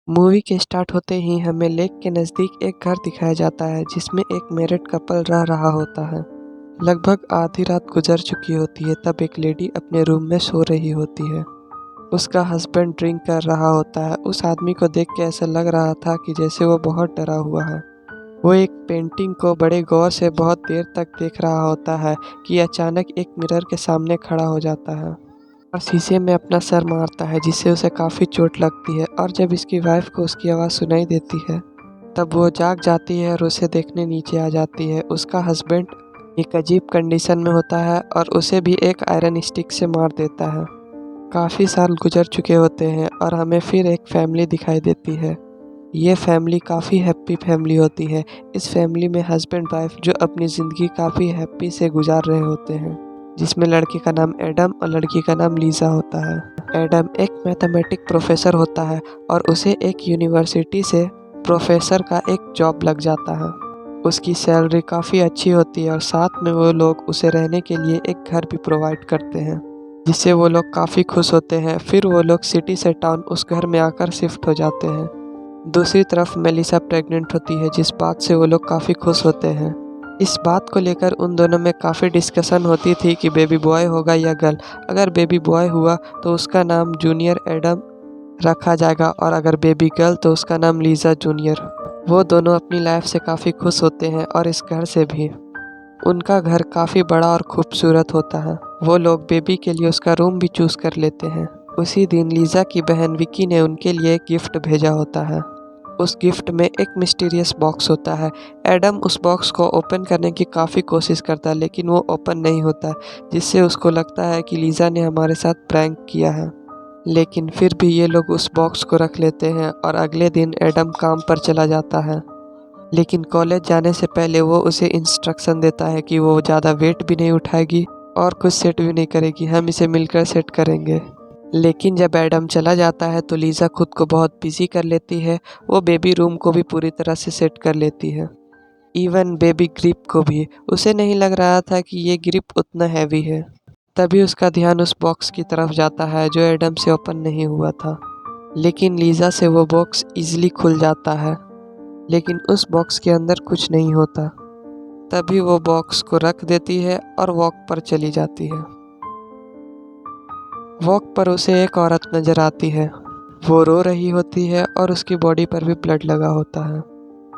Movie के start होते ही हमें लेक के नज़दीक एक घर दिखाया जाता है जिसमें एक मैरिड कपल रह रहा होता है। लगभग आधी रात गुजर चुकी होती है तब एक लेडी अपने रूम में सो रही होती है। उसका हस्बैंड ड्रिंक कर रहा होता है। उस आदमी को देख के ऐसा लग रहा था कि जैसे वो बहुत डरा हुआ है। वो एक पेंटिंग को बड़े गौर से बहुत देर तक देख रहा होता है कि अचानक एक मिरर के सामने खड़ा हो जाता है और शीशे में अपना सर मारता है जिससे उसे काफ़ी चोट लगती है। और जब इसकी वाइफ को उसकी आवाज़ सुनाई देती है तब वो जाग जाती है और उसे देखने नीचे आ जाती है। उसका हस्बैंड एक अजीब कंडीशन में होता है और उसे भी एक आयरन स्टिक से मार देता है। काफ़ी साल गुजर चुके होते हैं और हमें फिर एक फैमिली दिखाई देती है। ये फैमिली काफ़ी हैप्पी फैमिली होती है। इस फैमिली में हस्बैंड वाइफ जो अपनी ज़िंदगी काफ़ी हैप्पी से गुजार रहे होते हैं, जिसमें लड़के का नाम एडम और लड़की का नाम लीज़ा होता है। एडम एक मैथमेटिक प्रोफेसर होता है और उसे एक यूनिवर्सिटी से प्रोफेसर का एक जॉब लग जाता है। उसकी सैलरी काफ़ी अच्छी होती है और साथ में वो लोग उसे रहने के लिए एक घर भी प्रोवाइड करते हैं, जिससे वो लोग काफ़ी खुश होते हैं। फिर वो लोग सिटी से टाउन उस घर में आकर शिफ्ट हो जाते हैं। दूसरी तरफ मेलिसा प्रेग्नेंट होती है जिस बात से वो लोग काफ़ी खुश होते हैं। इस बात को लेकर उन दोनों में काफ़ी डिस्कशन होती थी कि बेबी बॉय होगा या गर्ल। अगर बेबी बॉय हुआ तो उसका नाम जूनियर एडम रखा जाएगा और अगर बेबी गर्ल तो उसका नाम लीज़ा जूनियर। वो दोनों अपनी लाइफ से काफ़ी खुश होते हैं और इस घर से भी। उनका घर काफ़ी बड़ा और खूबसूरत होता है। वो लोग बेबी के लिए उसका रूम भी चूज़ कर लेते हैं। उसी दिन लीज़ा की बहन विकी ने उनके लिए एक गिफ्ट भेजा होता है। उस गिफ्ट में एक मिस्टीरियस बॉक्स होता है। एडम उस बॉक्स को ओपन करने की काफ़ी कोशिश करता है लेकिन वो ओपन नहीं होता, जिससे उसको लगता है कि लीज़ा ने हमारे साथ प्रैंक किया है। लेकिन फिर भी ये लोग उस बॉक्स को रख लेते हैं और अगले दिन एडम काम पर चला जाता है। लेकिन कॉलेज जाने से पहले वो उसे इंस्ट्रक्शन देता है कि वो ज़्यादा वेट भी नहीं उठाएगी और कुछ सेट भी नहीं करेगी, हम इसे मिलकर सेट करेंगे। लेकिन जब एडम चला जाता है तो लीज़ा खुद को बहुत बिजी कर लेती है। वो बेबी रूम को भी पूरी तरह से सेट कर लेती है, इवन बेबी ग्रिप को भी। उसे नहीं लग रहा था कि ये ग्रिप उतना हैवी है। तभी उसका ध्यान उस बॉक्स की तरफ जाता है जो एडम से ओपन नहीं हुआ था। लेकिन लीज़ा से वो बॉक्स इजीली खुल जाता है, लेकिन उस बॉक्स के अंदर कुछ नहीं होता। तभी वो बॉक्स को रख देती है और वॉक पर चली जाती है। वॉक पर उसे एक औरत नजर आती है। वो रो रही होती है और उसकी बॉडी पर भी ब्लड लगा होता है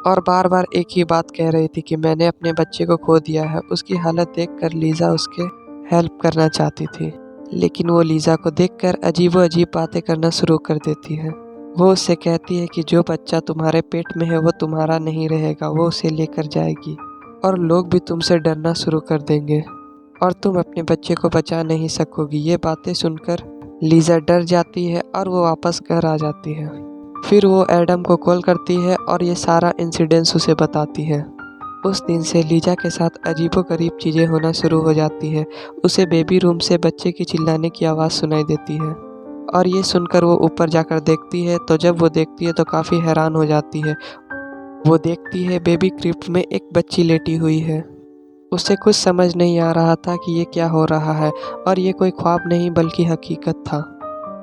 और बार बार एक ही बात कह रही थी कि मैंने अपने बच्चे को खो दिया है। उसकी हालत देखकर लीज़ा उसके हेल्प करना चाहती थी, लेकिन वो लीज़ा को देखकर अजीबो अजीब बातें करना शुरू कर देती है। वो उससे कहती है कि जो बच्चा तुम्हारे पेट में है वो तुम्हारा नहीं रहेगा, वो उसे लेकर जाएगी और लोग भी तुमसे डरना शुरू कर देंगे और तुम अपने बच्चे को बचा नहीं सकोगी। ये बातें सुनकर लीज़ा डर जाती है और वो वापस घर आ जाती है। फिर वो एडम को कॉल करती है और ये सारा इंसिडेंस उसे बताती है। उस दिन से लीज़ा के साथ अजीबोगरीब चीज़ें होना शुरू हो जाती है। उसे बेबी रूम से बच्चे की चिल्लाने की आवाज़ सुनाई देती है और ये सुनकर वो ऊपर जाकर देखती है। तो जब वो देखती है तो काफ़ी हैरान हो जाती है। वो देखती है बेबी क्रिप्ट में एक बच्ची लेटी हुई है। उसे कुछ समझ नहीं आ रहा था कि ये क्या हो रहा है और ये कोई ख्वाब नहीं बल्कि हकीकत था।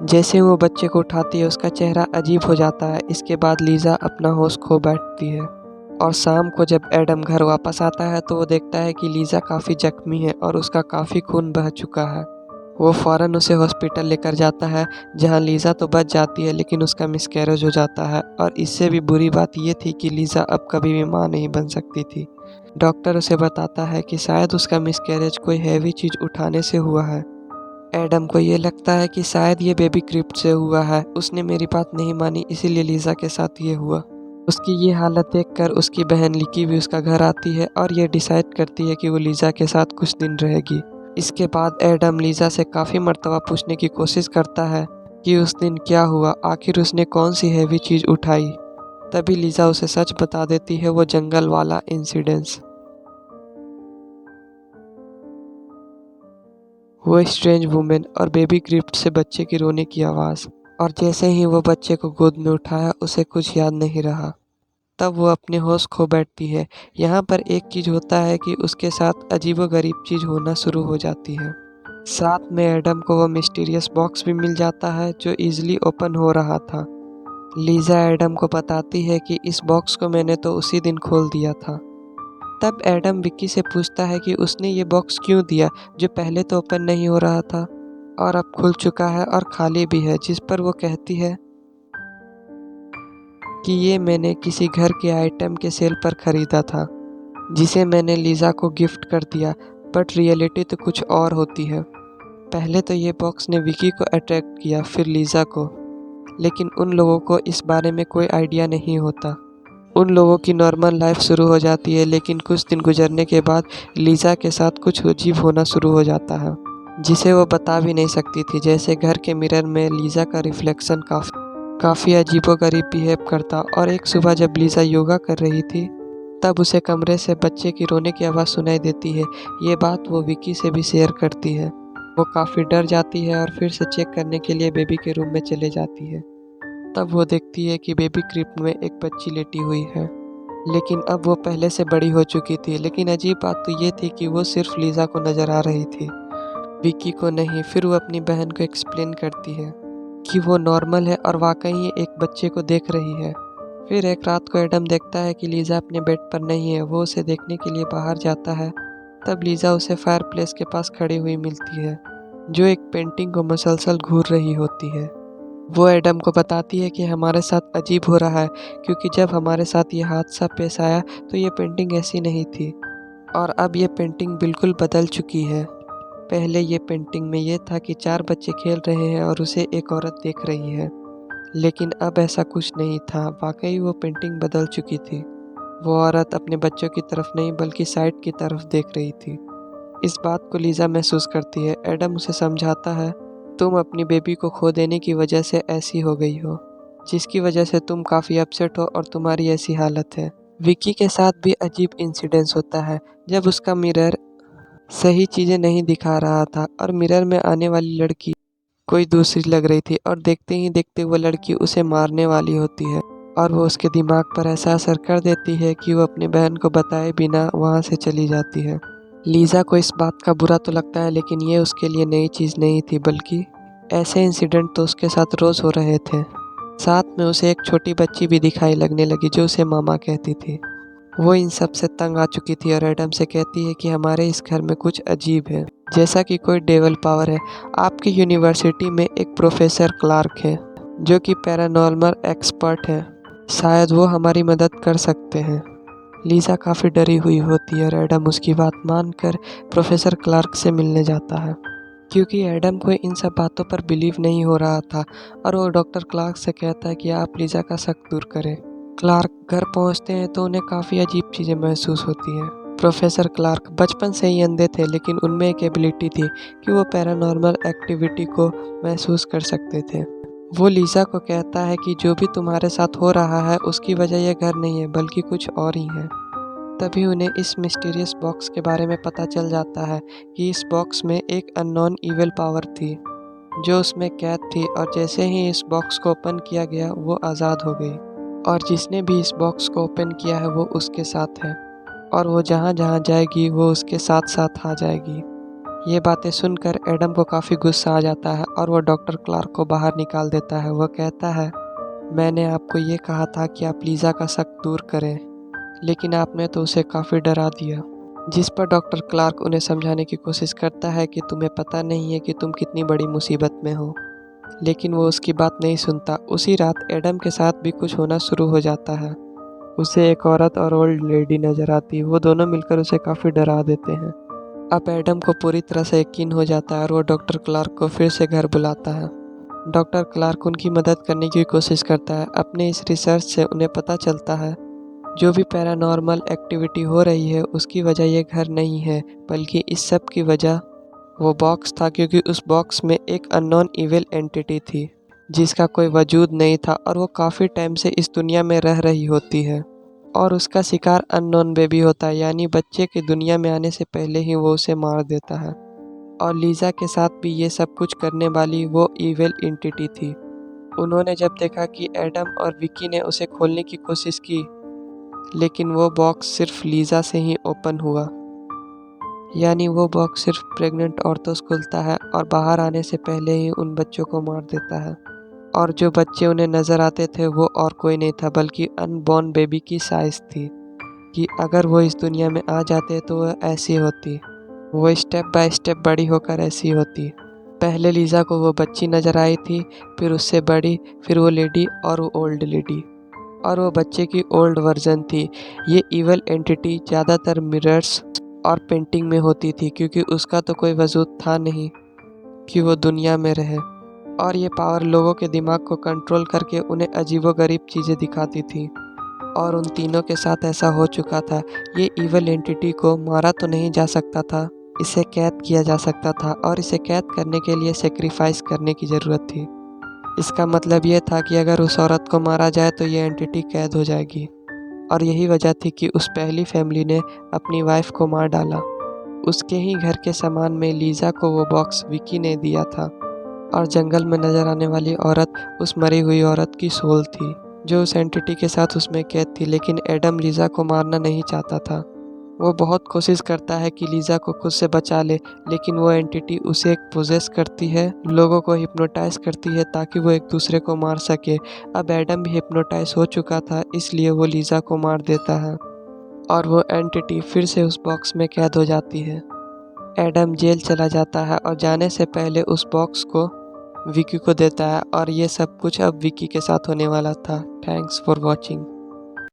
जैसे वो बच्चे को उठाती है उसका चेहरा अजीब हो जाता है। इसके बाद लीज़ा अपना होश खो बैठती है और शाम को जब एडम घर वापस आता है तो वो देखता है कि लीज़ा काफ़ी जख्मी है और उसका काफ़ी खून बह चुका है। वो फ़ौरन उसे हॉस्पिटल लेकर जाता है जहां लीज़ा तो बच जाती है लेकिन उसका मिसकैरेज हो जाता है और इससे भी बुरी बात ये थी कि लीज़ा अब कभी भी माँ नहीं बन सकती थी। डॉक्टर उसे बताता है कि शायद उसका मिसकैरेज कोई हैवी चीज़ उठाने से हुआ है। एडम को ये लगता है कि शायद ये बेबी क्रिप्ट से हुआ है, उसने मेरी बात नहीं मानी इसीलिए लीज़ा के साथ ये हुआ। उसकी ये हालत देखकर उसकी बहन लिकी भी उसका घर आती है और ये डिसाइड करती है कि वो लीज़ा के साथ कुछ दिन रहेगी। इसके बाद एडम लीज़ा से काफ़ी मर्तबा पूछने की कोशिश करता है कि उस दिन क्या हुआ, आखिर उसने कौन सी हैवी चीज़ उठाई। तभी लीज़ा उसे सच बता देती है, वो जंगल वाला इंसिडेंस, वो स्ट्रेंज वुमेन और बेबी गिफ्ट से बच्चे की रोने की आवाज़। और जैसे ही वो बच्चे को गोद में उठाया उसे कुछ याद नहीं रहा। तब वो अपने होश खो बैठती है। यहाँ पर एक चीज़ होता है कि उसके साथ अजीबोगरीब चीज़ होना शुरू हो जाती है। साथ में एडम को वो मिस्टीरियस बॉक्स भी मिल जाता है जो इजीली ओपन हो रहा था। लीज़ा एडम को बताती है कि इस बॉक्स को मैंने तो उसी दिन खोल दिया था। तब एडम विक्की से पूछता है कि उसने ये बॉक्स क्यों दिया जो पहले तो ओपन नहीं हो रहा था और अब खुल चुका है और खाली भी है, जिस पर वो कहती है कि ये मैंने किसी घर के आइटम के सेल पर खरीदा था जिसे मैंने लीज़ा को गिफ्ट कर दिया, बट रियलिटी तो कुछ और होती है। पहले तो ये बॉक्स ने विकी को अट्रैक्ट किया, फिर लीज़ा को, लेकिन उन लोगों को इस बारे में कोई आइडिया नहीं होता। उन लोगों की नॉर्मल लाइफ शुरू हो जाती है, लेकिन कुछ दिन गुजरने के बाद लीज़ा के साथ कुछ अजीब होना शुरू हो जाता है जिसे वो बता भी नहीं सकती थी। जैसे घर के मिरर में लीज़ा का रिफ्लेक्शन काफ़ी अजीबोगरीब बिहेव करता, और एक सुबह जब लीज़ा योगा कर रही थी तब उसे कमरे से बच्चे की रोने की आवाज़ सुनाई देती है। ये बात वो विकी से भी शेयर करती है। वो काफ़ी डर जाती है और फिर से चेक करने के लिए बेबी के रूम में चले जाती है। तब वो देखती है कि बेबी क्रिब में एक बच्ची लेटी हुई है, लेकिन अब वो पहले से बड़ी हो चुकी थी। लेकिन अजीब बात तो ये थी कि वो सिर्फ लीज़ा को नज़र आ रही थी, विकी को नहीं। फिर वो अपनी बहन को एक्सप्लेन करती है कि वो नॉर्मल है और वाकई ही एक बच्चे को देख रही है। फिर एक रात को एडम देखता है कि लीज़ा अपने बेड पर नहीं है। वो उसे देखने के लिए बाहर जाता है। तब लीज़ा उसे फायरप्लेस के पास खड़ी हुई मिलती है, जो एक पेंटिंग को मुसलसल घूर रही होती है। वो एडम को बताती है कि हमारे साथ अजीब हो रहा है, क्योंकि जब हमारे साथ ये हादसा पेश आया तो ये पेंटिंग ऐसी नहीं थी और अब ये पेंटिंग बिल्कुल बदल चुकी है। पहले ये पेंटिंग में ये था कि 4 बच्चे खेल रहे हैं और उसे एक औरत देख रही है, लेकिन अब ऐसा कुछ नहीं था। वाकई वो पेंटिंग बदल चुकी थी। वो औरत अपने बच्चों की तरफ नहीं बल्कि साइड की तरफ देख रही थी। इस बात को लीज़ा महसूस करती है। एडम उसे समझाता है, तुम अपनी बेबी को खो देने की वजह से ऐसी हो गई हो, जिसकी वजह से तुम काफ़ी अपसेट हो और तुम्हारी ऐसी हालत है। विकी के साथ भी अजीब इंसिडेंस होता है। जब उसका मिरर सही चीज़ें नहीं दिखा रहा था और मिरर में आने वाली लड़की कोई दूसरी लग रही थी, और देखते ही देखते वो लड़की उसे मारने वाली होती है और वो उसके दिमाग पर ऐसा असर कर देती है कि वो अपनी बहन को बताए बिना वहाँ से चली जाती है। लीज़ा को इस बात का बुरा तो लगता है, लेकिन ये उसके लिए नई चीज़ नहीं थी, बल्कि ऐसे इंसिडेंट तो उसके साथ रोज़ हो रहे थे। साथ में उसे एक छोटी बच्ची भी दिखाई लगने लगी जो उसे मामा कहती थी। वो इन सब से तंग आ चुकी थी और एडम से कहती है कि हमारे इस घर में कुछ अजीब है, जैसा कि कोई डेवल पावर है। आपकी यूनिवर्सिटी में एक प्रोफेसर क्लार्क है जो कि पैरानॉर्मल एक्सपर्ट है, शायद वो हमारी मदद कर सकते हैं। लीज़ा काफ़ी डरी हुई होती है और एडम उसकी बात मानकर प्रोफेसर क्लार्क से मिलने जाता है, क्योंकि एडम को इन सब बातों पर बिलीव नहीं हो रहा था। और वो डॉक्टर क्लार्क से कहता है कि आप लीज़ा का शक दूर करें। क्लार्क घर पहुंचते हैं तो उन्हें काफ़ी अजीब चीज़ें महसूस होती हैं। प्रोफेसर क्लार्क बचपन से ही अंधे थे, लेकिन उनमें एक एबिलिटी थी कि वो पैरानॉर्मल एक्टिविटी को महसूस कर सकते थे। वो लीज़ा को कहता है कि जो भी तुम्हारे साथ हो रहा है उसकी वजह यह घर नहीं है बल्कि कुछ और ही है। तभी उन्हें इस मिस्टीरियस बॉक्स के बारे में पता चल जाता है कि इस बॉक्स में एक अननोन ईविल पावर थी जो उसमें कैद थी, और जैसे ही इस बॉक्स को ओपन किया गया वो आज़ाद हो गई, और जिसने भी इस बॉक्स को ओपन किया है वो उसके साथ है, और वो जहाँ जहाँ जाएगी वो उसके साथ साथ आ जाएगी। ये बातें सुनकर एडम को काफ़ी गुस्सा आ जाता है और वो डॉक्टर क्लार्क को बाहर निकाल देता है। वह कहता है, मैंने आपको ये कहा था कि आप लीज़ा का शक दूर करें, लेकिन आपने तो उसे काफ़ी डरा दिया। जिस पर डॉक्टर क्लार्क उन्हें समझाने की कोशिश करता है कि तुम्हें पता नहीं है कि तुम कितनी बड़ी मुसीबत में हो, लेकिन वो उसकी बात नहीं सुनता। उसी रात एडम के साथ भी कुछ होना शुरू हो जाता है। उसे एक औरत और ओल्ड लेडी नजर आती है। वो दोनों मिलकर उसे काफ़ी डरा देते हैं। अब एडम को पूरी तरह से यकीन हो जाता है और वो डॉक्टर क्लार्क को फिर से घर बुलाता है। डॉक्टर क्लार्क उनकी मदद करने की कोशिश करता है। अपने इस रिसर्च से उन्हें पता चलता है जो भी पैरानॉर्मल एक्टिविटी हो रही है उसकी वजह ये घर नहीं है, बल्कि इस सब की वजह वो बॉक्स था, क्योंकि उस बॉक्स में एक अननोन इविल एंटिटी थी जिसका कोई वजूद नहीं था और वो काफ़ी टाइम से इस दुनिया में रह रही होती है, और उसका शिकार अननोन बेबी होता है, यानी बच्चे की दुनिया में आने से पहले ही वो उसे मार देता है। और लीज़ा के साथ भी ये सब कुछ करने वाली वो इविल एंटिटी थी। उन्होंने जब देखा कि एडम और विकी ने उसे खोलने की कोशिश की, लेकिन वो बॉक्स सिर्फ लीज़ा से ही ओपन हुआ, यानी वो बॉक्स सिर्फ प्रेग्नेंट औरतों से खुलता है और बाहर आने से पहले ही उन बच्चों को मार देता है। और जो बच्चे उन्हें नज़र आते थे वो और कोई नहीं था बल्कि अनबॉर्न बेबी की साइज़ थी, कि अगर वो इस दुनिया में आ जाते तो वह ऐसी होती, वो स्टेप बाय स्टेप बड़ी होकर ऐसी होती। पहले लीज़ा को वो बच्ची नज़र आई थी, फिर उससे बड़ी, फिर वो लेडी और वो ओल्ड लेडी, और वो बच्चे की ओल्ड वर्जन थी। ये इवल एंटिटी ज़्यादातर मिरर्स और पेंटिंग में होती थी क्योंकि उसका तो कोई वजूद था नहीं कि वो दुनिया में रहे, और ये पावर लोगों के दिमाग को कंट्रोल करके उन्हें अजीबोगरीब चीज़ें दिखाती थी। और उन तीनों के साथ ऐसा हो चुका था। ये इवल एंटिटी को मारा तो नहीं जा सकता था, इसे कैद किया जा सकता था, और इसे कैद करने के लिए सेक्रीफाइस करने की ज़रूरत थी। इसका मतलब ये था कि अगर उस औरत को मारा जाए तो ये एंटिटी कैद हो जाएगी, और यही वजह थी कि उस पहली फैमिली ने अपनी वाइफ को मार डाला। उसके ही घर के सामान में लीज़ा को वो बॉक्स विकी ने दिया था, और जंगल में नज़र आने वाली औरत उस मरी हुई औरत की सोल थी जो उस एंटिटी के साथ उसमें कैद थी। लेकिन एडम लीज़ा को मारना नहीं चाहता था। वो बहुत कोशिश करता है कि लीज़ा को खुद से बचा ले, लेकिन वो एंटिटी उसे पोजेस करती है, लोगों को हिप्नोटाइज करती है ताकि वो एक दूसरे को मार सके। अब एडम भी हिप्नोटाइज हो चुका था, इसलिए वो लीज़ा को मार देता है और वो एंटिटी फिर से उस बॉक्स में कैद हो जाती है। एडम जेल चला जाता है और जाने से पहले उस बॉक्स को विकी को देता है, और ये सब कुछ अब विकी के साथ होने वाला था। Thanks for watching.